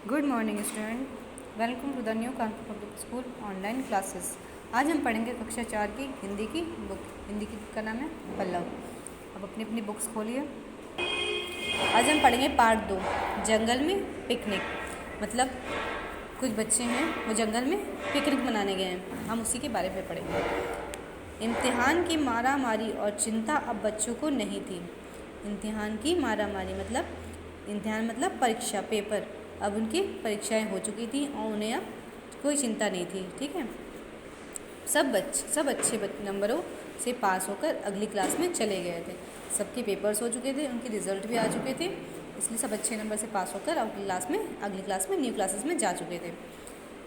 Good morning student, welcome to the new Kanpur public school online classes. आज हम पढ़ेंगे कक्षा 4 की हिंदी की बुक। हिंदी की बुक का नाम है पल्लव। अब अपनी अपनी बुक्स खोलिए। आज हम पढ़ेंगे पार्ट 2, जंगल में पिकनिक। मतलब कुछ बच्चे हैं वो जंगल में पिकनिक मनाने गए हैं, हम उसी के बारे में पढ़ेंगे। इम्तिहान की मारा मारी और चिंता अब बच्चों को नहीं थी। इम्तिहान की मारा मारी मतलब इम्तिहान मतलब परीक्षा, पेपर। अब उनकी परीक्षाएं हो चुकी थी और उन्हें अब कोई चिंता नहीं थी। ठीक है, सब अच्छे नंबरों से पास होकर अगली क्लास में चले गए थे। सबके पेपर्स हो चुके थे, उनके रिजल्ट भी आ चुके थे, इसलिए सब अच्छे नंबर से पास होकर अगली क्लास में न्यू क्लासेस में जा चुके थे।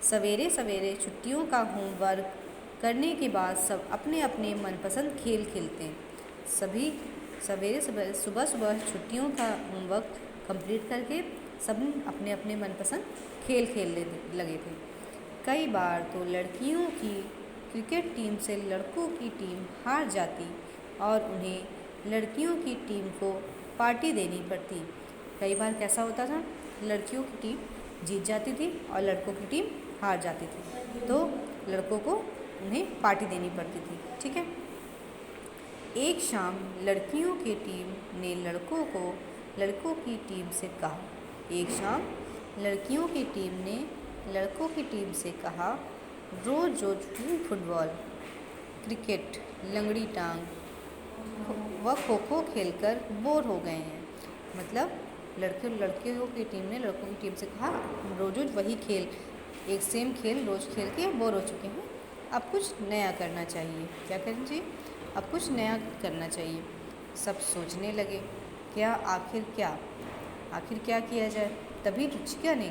सवेरे सवेरे छुट्टियों का होमवर्क करने के बाद सब अपने अपने मनपसंद खेल खेलते हैं। सभी सवेरे सुबह सुबह छुट्टियों का होमवर्क कंप्लीट करके सब अपने अपने मनपसंद खेल खेलने लगे थे। कई बार तो लड़कियों की क्रिकेट टीम से लड़कों की टीम हार जाती और उन्हें लड़कियों की टीम को पार्टी देनी पड़ती। कई बार कैसा होता था, लड़कियों की टीम जीत जाती थी और लड़कों की टीम हार जाती थी, तो लड़कों को उन्हें पार्टी देनी पड़ती थी। ठीक है, एक शाम लड़कियों की टीम ने लड़कों की टीम से कहा एक शाम लड़कियों की टीम ने लड़कों की टीम से कहा, रोज रोज फुटबॉल, क्रिकेट, लंगड़ी टांग व खो खो खेलकर बोर हो गए हैं। मतलब लड़कियों की टीम ने लड़कों की टीम से कहा, रोज रोज वही खेल, एक सेम खेल रोज खेल के बोर हो चुके हैं, अब कुछ नया करना चाहिए। क्या करना चाहिए? अब कुछ नया करना चाहिए। सब सोचने लगे, आखिर क्या किया जाए। तभी रुचिका ने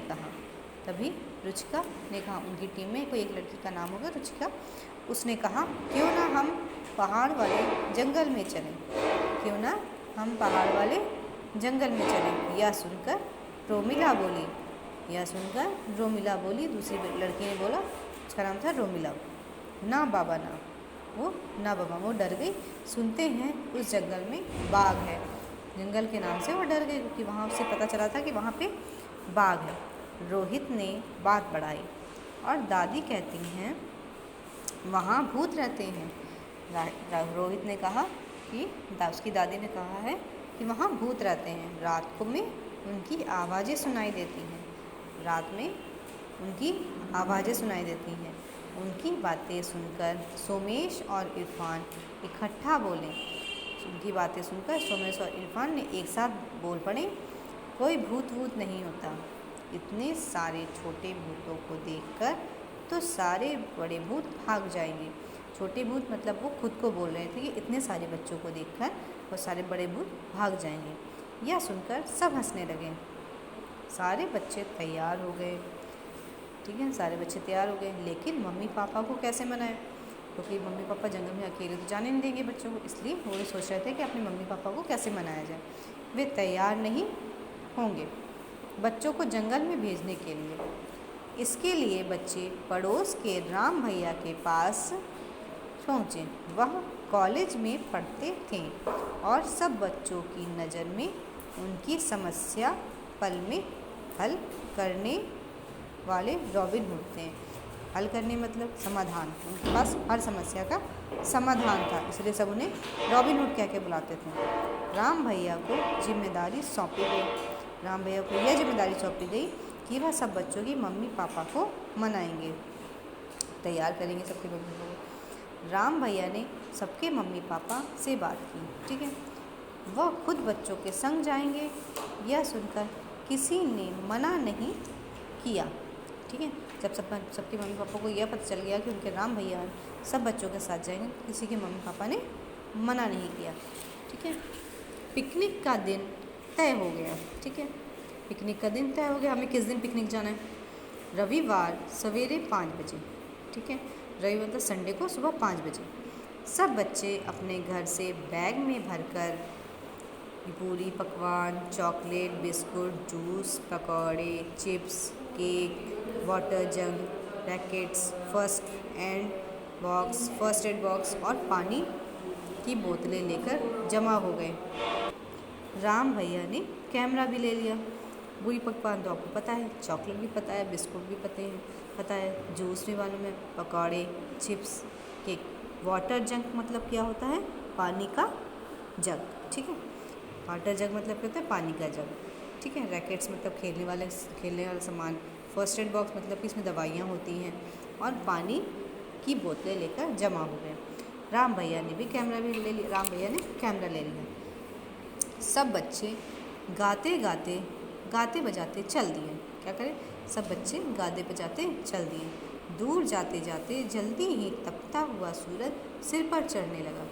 कहा, उनकी टीम में कोई एक लड़की का नाम होगा रुचिका, उसने कहा, क्यों ना हम पहाड़ वाले जंगल में चलें। यह सुनकर रोमिला बोली। दूसरी लड़की ने बोला, उसका नाम था रोमिला, ना बाबा वो डर गई। सुनते हैं उस जंगल में बाघ है। जंगल के नाम से वो डर गई क्योंकि वहाँ उसे पता चला था कि वहाँ पे बाघ है। रोहित ने बात बढ़ाई और दादी कहती हैं वहाँ भूत रहते हैं। रोहित ने कहा कि उसकी दादी ने कहा है कि वहाँ भूत रहते हैं। रात को में उनकी आवाज़ें सुनाई देती हैं। उनकी बातें सुनकर सोमेश और इरफान इकट्ठा बोले। उनकी बातें सुनकर सोमेश और इरफान ने एक साथ बोल पड़े, कोई भूत नहीं होता। इतने सारे छोटे भूतों को देखकर तो सारे बड़े भूत भाग जाएंगे। छोटे भूत मतलब वो खुद को बोल रहे थे कि इतने सारे बच्चों को देखकर वो सारे बड़े भूत भाग जाएंगे। यह सुनकर सब हंसने लगे। सारे बच्चे तैयार हो गए। ठीक है, सारे बच्चे तैयार हो गए, लेकिन मम्मी पापा को कैसे मनाएं? क्योंकि मम्मी पापा जंगल में अकेले तो जाने नहीं देंगे बच्चों को, इसलिए वो ये सोच रहे थे कि अपने मम्मी पापा को कैसे मनाया जाए। वे तैयार नहीं होंगे बच्चों को जंगल में भेजने के लिए। इसके लिए बच्चे पड़ोस के राम भैया के पास पहुँचे। वह कॉलेज में पढ़ते थे और सब बच्चों की नज़र में उनकी समस्या पल में हल करने वाले रॉबिन हुड थे। हल करने मतलब समाधान, उनके पास हर समस्या का समाधान था, इसलिए सब उन्हें रॉबिन हुड कह के बुलाते थे। राम भैया को यह जिम्मेदारी सौंपी गई कि वह सब बच्चों की मम्मी पापा को मनाएंगे, तैयार करेंगे सबके मम्मी पापा को। राम भैया ने सबके मम्मी पापा से बात की। ठीक है, वह खुद बच्चों के संग जाएंगे। यह सुनकर किसी ने मना नहीं किया। ठीक है, जब सबके मम्मी पापा को यह पता चल गया कि उनके राम भैया सब बच्चों के साथ जाएंगे, किसी के मम्मी पापा ने मना नहीं किया। ठीक है, पिकनिक का दिन तय हो गया। ठीक है, पिकनिक का दिन तय हो गया। हमें किस दिन पिकनिक जाना है? रविवार सवेरे 5 बजे। ठीक है, रविवार मतलब संडे को सुबह 5 बजे सब बच्चे अपने घर से बैग में भरकर पूरी, पकवान, चॉकलेट, बिस्कुट, जूस, पकौड़े, चिप्स, केक, वाटर जग, रैकेट्स, फर्स्ट एड बॉक्स और पानी की बोतलें लेकर जमा हो गए। राम भैया ने कैमरा भी ले लिया। बुरी पकवान तो आपको पता है, चॉकलेट भी पता है, बिस्कुट भी पता है, जूस भी मालूम है, पकौड़े, चिप्स, केक। वाटर जग मतलब क्या होता है? पानी का जग, ठीक है। वाटर जग मतलब क्या होता है? पानी का जग, ठीक है। रैकेट्स मतलब खेलने वाला सामान। फर्स्ट एड बॉक्स मतलब कि इसमें दवाइयाँ होती हैं। और पानी की बोतलें लेकर जमा हो गए। राम भैया ने कैमरा ले लिया। सब बच्चे गाते बजाते चल दिए। क्या करें? सब बच्चे गाते बजाते चल दिए। दूर जाते जाते जल्दी ही तपता हुआ सूरज सिर पर चढ़ने लगा।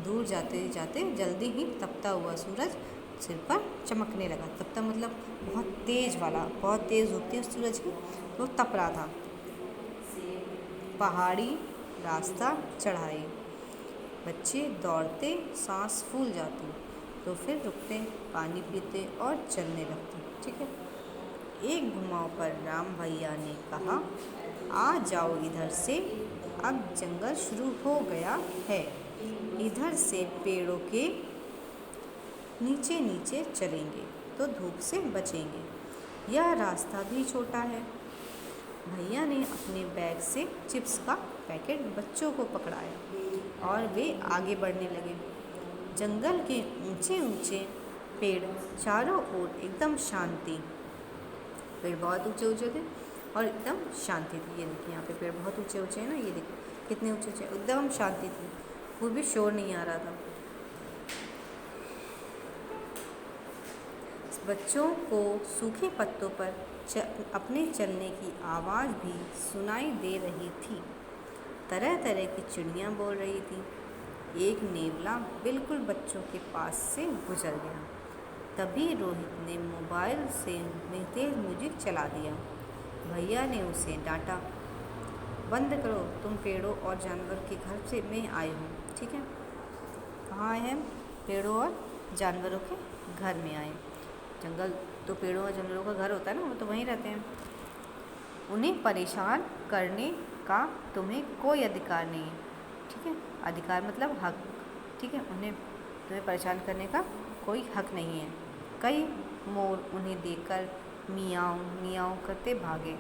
दूर जाते जाते जल्दी ही तपता हुआ सूरज सिर पर चमकने लगा। तपता मतलब बहुत तेज़ वाला, बहुत तेज़ होती है सूरज की, तो तप रहा था। पहाड़ी रास्ता चढ़ाई, बच्चे दौड़ते, सांस फूल जाती, तो फिर रुकते, पानी पीते और चलने लगते, ठीक है। एक घुमाव पर राम भैया ने कहा, आ जाओ इधर से, अब जंगल शुरू हो गया है। इधर से पेड़ों के नीचे नीचे चलेंगे तो धूप से बचेंगे। यह रास्ता भी छोटा है। भैया ने अपने बैग से चिप्स का पैकेट बच्चों को पकड़ाया और वे आगे बढ़ने लगे। जंगल के ऊंचे ऊंचे पेड़ चारों ओर एकदम शांति। पेड़ बहुत ऊंचे ऊंचे थे और एकदम शांति थी। ये देखिए, यहाँ पे पेड़ बहुत ऊंचे ऊंचे हैं ना, ये देखिए कितने ऊंचे ऊंचे, एकदम शांति थी, कोई भी शोर नहीं आ रहा था। बच्चों को सूखे पत्तों पर अपने चलने की आवाज़ भी सुनाई दे रही थी। तरह तरह की चिड़ियाँ बोल रही थी। एक नेवला बिल्कुल बच्चों के पास से गुजर गया। तभी रोहित ने मोबाइल से तेज म्यूजिक चला दिया। भैया ने उसे डांटा, बंद करो, तुम पेड़ों और जानवर के घर से मैं आए हूँ, ठीक है। कहाँ आए हैं? पेड़ों और जानवरों के घर में आए। जंगल तो पेड़ों और जानवरों का घर होता है ना, वो तो वहीं रहते हैं। उन्हें परेशान करने का तुम्हें कोई अधिकार नहीं है, ठीक है। अधिकार मतलब हक, ठीक है। तुम्हें परेशान करने का कोई हक नहीं है। कई मोर उन्हें देखकर मियाऊं मियाऊं करते भागे।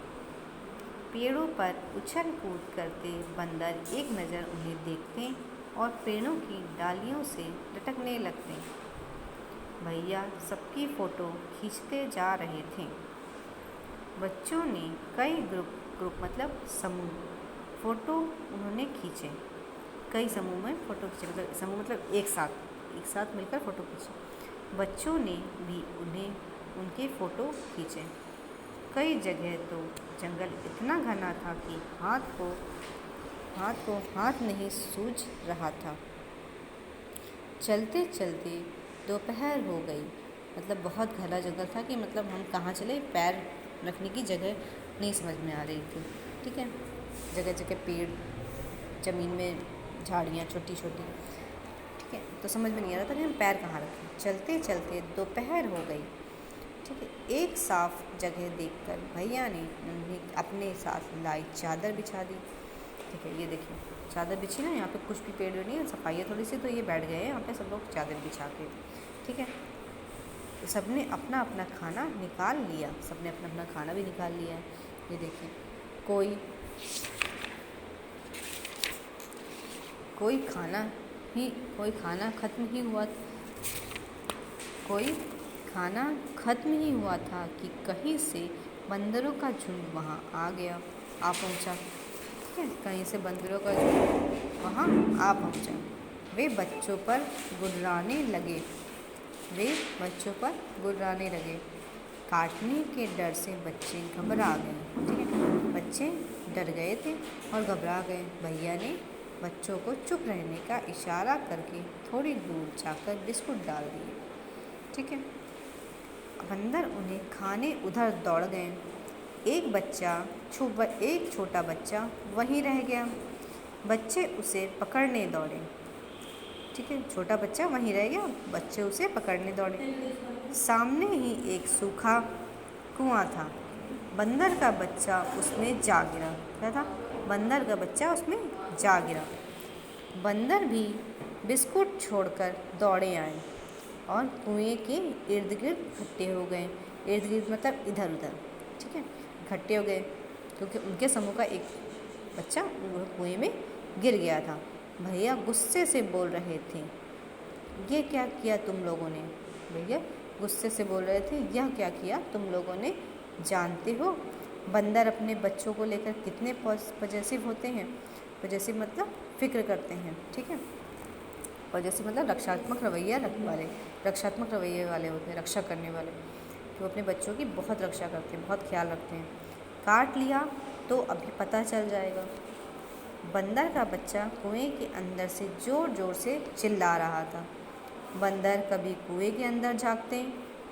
पेड़ों पर उछल कूद करते बंदर एक नज़र उन्हें देखते और पेड़ों की डालियों से लटकने लगते। भैया सबकी फ़ोटो खींचते जा रहे थे। बच्चों ने कई ग्रुप मतलब समूह फ़ोटो उन्होंने खींचे। कई समूह में फ़ोटो खींचे, मतलब समूह मतलब एक साथ मिलकर फ़ोटो खींचे। बच्चों ने भी उनके फ़ोटो खींचे। कई जगह तो जंगल इतना घना था कि हाथ नहीं सूझ रहा था। चलते चलते दोपहर हो गई। मतलब बहुत घना जंगल था कि मतलब हम कहाँ चले, पैर रखने की जगह नहीं समझ में आ रही थी, ठीक है। जगह जगह पेड़, ज़मीन में झाड़ियाँ छोटी छोटी, ठीक है, तो समझ में नहीं आ रहा था कि हम पैर कहाँ रखें। चलते चलते दोपहर हो गई, ठीक है। एक साफ जगह देखकर भैया ने अपने साथ लाई चादर बिछा दी, ठीक है। ये देखिए चादर बिछी ना, यहाँ पे कुछ भी पेड़ नहीं है, सफाई है थोड़ी सी, तो ये बैठ गए हैं यहाँ पे सब लोग चादर बिछा के, ठीक है। तो सबने अपना अपना खाना निकाल लिया, सबने अपना अपना खाना भी निकाल लिया है। ये देखिए, कोई खाना ख़त्म ही हुआ था कि कहीं से बंदरों का झुंड वहाँ आ पहुँचा, ठीक है। कहीं से बंदरों का झुंड वहाँ आ पहुँचा। वे बच्चों पर गुर्राने लगे। काटने के डर से बच्चे घबरा गए, ठीक है। बच्चे डर गए थे और घबरा गए। भैया ने बच्चों को चुप रहने का इशारा करके थोड़ी दूर जाकर बिस्कुट डाल दिए, ठीक है। बंदर उन्हें खाने उधर दौड़ गए। एक छोटा बच्चा वहीं रह गया। बच्चे उसे पकड़ने दौड़े, ठीक है। छोटा बच्चा वहीं रह गया, बच्चे उसे पकड़ने दौड़े। सामने ही एक सूखा कुआं था। बंदर का बच्चा उसमें जा गिरा। क्या था? बंदर का बच्चा उसमें जा गिरा। बंदर भी बिस्कुट छोड़कर दौड़े आए और कुएं के इर्द गिर्द इकट्ठे हो गए। इर्द गिर्द मतलब इधर उधर, ठीक है, इकट्ठे हो गए क्योंकि उनके समूह का एक बच्चा कुएं में गिर गया था। भैया गुस्से से बोल रहे थे, ये क्या किया तुम लोगों ने? भैया गुस्से से बोल रहे थे, यह क्या किया तुम लोगों ने? जानते हो बंदर अपने बच्चों को लेकर कितने पॉजेसिव होते हैं? पॉजेसिव मतलब फिक्र करते हैं, ठीक है। पॉजेसिव मतलब रक्षात्मक रवैया वाले होते हैं, रक्षा करने वाले। तो अपने बच्चों की बहुत रक्षा करते हैं, बहुत ख्याल रखते हैं। काट लिया तो अभी पता चल जाएगा। बंदर का बच्चा कुएं के अंदर से ज़ोर ज़ोर से चिल्ला रहा था। बंदर कभी कुएं के अंदर झांकते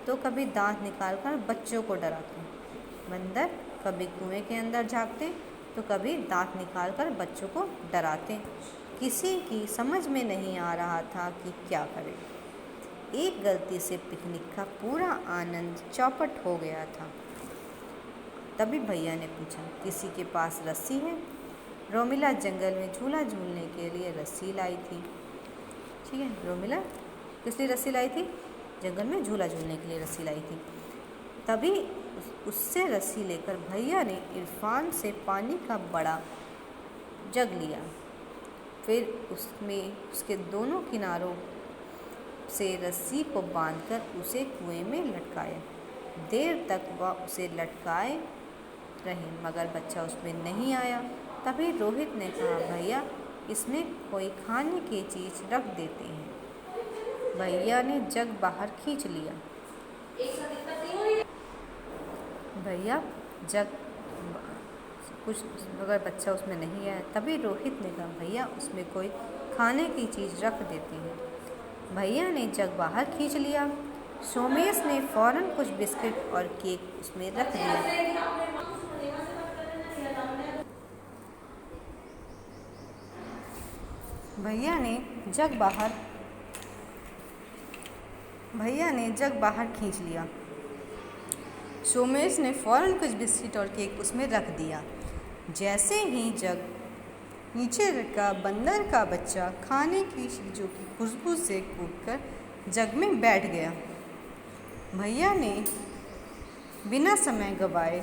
तो कभी दांत निकालकर बच्चों को डराते। बंदर कभी कुएं के अंदर झांकते तो कभी दांत निकालकर बच्चों को डराते। किसी की समझ में नहीं आ रहा था कि क्या करे। एक गलती से पिकनिक का पूरा आनंद चौपट हो गया था। तभी भैया ने पूछा, किसी के पास रस्सी है? रोमिला जंगल में झूला झूलने के लिए रस्सी लाई थी, ठीक है। रोमिला किस लिए रस्सी लाई थी? जंगल में झूला झूलने के लिए रस्सी लाई थी। तभी उससे रस्सी लेकर भैया ने इरफान से पानी का बड़ा जग लिया। फिर उसमें उसके दोनों किनारों से रस्सी को बांधकर उसे कुएं में लटकाया। देर तक वह उसे लटकाए रहे मगर बच्चा उसमें नहीं आया। तभी रोहित ने कहा, भैया इसमें कोई खाने की चीज़ रख देते हैं। भैया ने जग बाहर खींच लिया। भैया जग कुछ मगर बच्चा उसमें नहीं आया। तभी रोहित ने कहा, भैया उसमें कोई खाने की चीज़ रख देते हैं। भैया ने जग बाहर खींच लिया। सोमेश ने फ़ौरन कुछ बिस्किट और केक उसमें रख दिया। भैया ने जग बाहर खींच लिया। सोमेश ने फ़ौरन कुछ बिस्किट और केक उसमें रख दिया। जैसे ही जग नीचे रखा, बंदर का बच्चा खाने की चीज़ों की खुशबू से कूदकर जग में बैठ गया। भैया ने बिना समय गवाए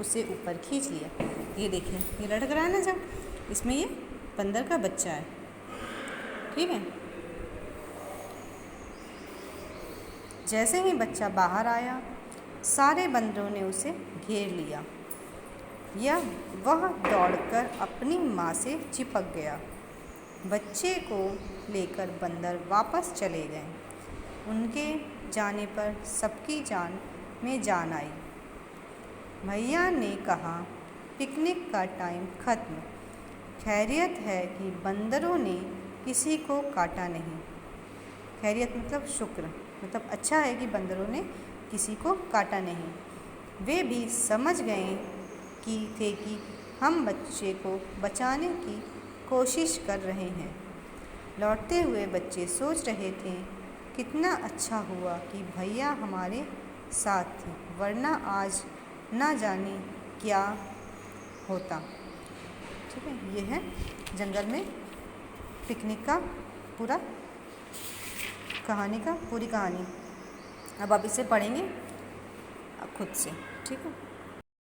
उसे ऊपर खींच लिया। ये देखें, ये लटक रहा है ना जग, इसमें ये बंदर का बच्चा है, ठीक है। जैसे ही बच्चा बाहर आया, सारे बंदरों ने उसे घेर लिया। वह दौड़कर अपनी माँ से चिपक गया। बच्चे को लेकर बंदर वापस चले गए। उनके जाने पर सबकी जान में जान आई। भैया ने कहा, पिकनिक का टाइम ख़त्म। खैरियत है कि बंदरों ने किसी को काटा नहीं। खैरियत मतलब शुक्र, मतलब अच्छा है कि बंदरों ने किसी को काटा नहीं। वे भी समझ गए कि हम बच्चे को बचाने की कोशिश कर रहे हैं। लौटते हुए बच्चे सोच रहे थे, कितना अच्छा हुआ कि भैया हमारे साथ थे, वरना आज ना जाने क्या होता। ठीक है, ये है जंगल में पिकनिक का पूरी कहानी। अब आप इसे पढ़ेंगे खुद से, ठीक है।